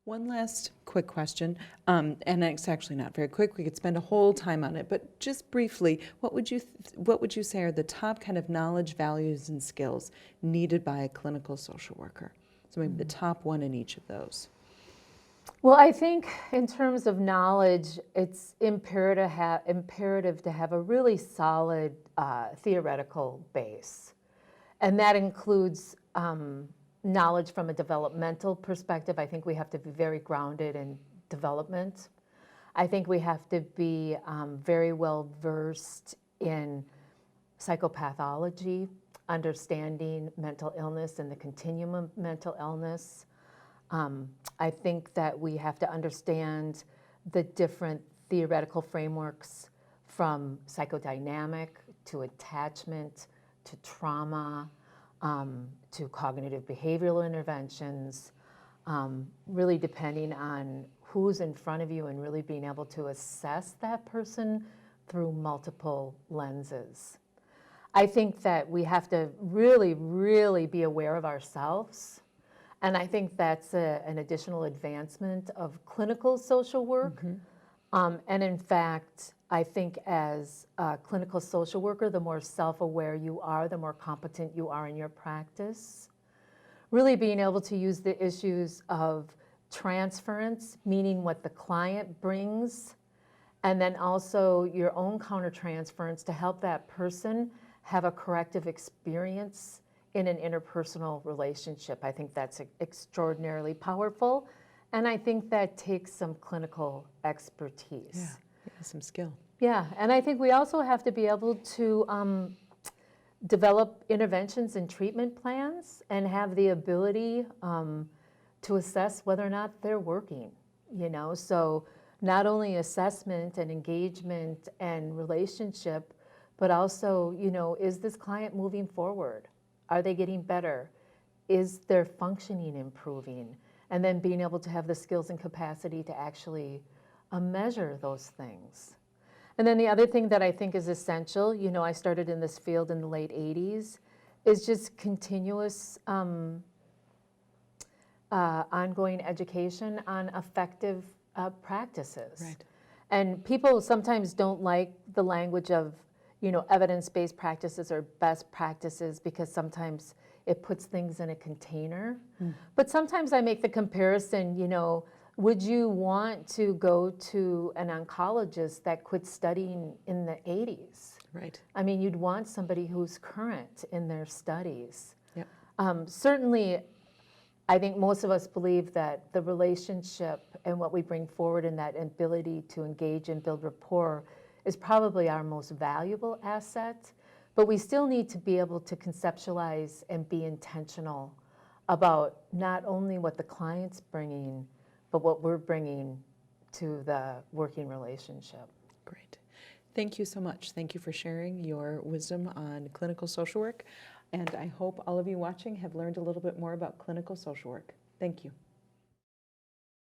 One last quick question, and it's actually not very quick. We could spend a whole time on it, but just briefly, what would you say are the top kind of knowledge, values, and skills needed by a clinical social worker? So maybe the top one in each of those. Well, I think in terms of knowledge, it's imperative to have a really solid theoretical base. And that includes knowledge from a developmental perspective. I think we have to be very grounded in development. I think we have to be very well versed in psychopathology, understanding mental illness and the continuum of mental illness. I think that we have to understand the different theoretical frameworks from psychodynamic to attachment to trauma to cognitive behavioral interventions, really depending on who's in front of you and really being able to assess that person through multiple lenses. I think that we have to really, really be aware of ourselves. And I think that's an additional advancement of clinical social work. And in fact, I think as a clinical social worker, the more self-aware you are, the more competent you are in your practice. Really being able to use the issues of transference, meaning what the client brings, and then also your own countertransference to help that person have a corrective experience in an interpersonal relationship. I think that's extraordinarily powerful, and I think that takes some clinical expertise. Yeah, some skill. Yeah, and I think we also have to be able to develop interventions and treatment plans and have the ability to assess whether or not they're working, you know? So not only assessment and engagement and relationship, but also, you know, is this client moving forward? Are they getting better? Is their functioning improving? And then being able to have the skills and capacity to actually measure those things. And then the other thing that I think is essential, you know, I started in this field in the late 80s, is just continuous ongoing education on effective practices. Right. And people sometimes don't like the language of, you know, evidence-based practices or best practices because sometimes it puts things in a container. But sometimes I make the comparison, you know, would you want to go to an oncologist that quit studying in the 80s? Right. I mean, you'd want somebody who's current in their studies. Yep. Certainly, I think most of us believe that the relationship and what we bring forward in that ability to engage and build rapport is probably our most valuable asset, but we still need to be able to conceptualize and be intentional about not only what the client's bringing, but what we're bringing to the working relationship. Great. Thank you so much. Thank you for sharing your wisdom on clinical social work, and I hope all of you watching have learned a little bit more about clinical social work. Thank you.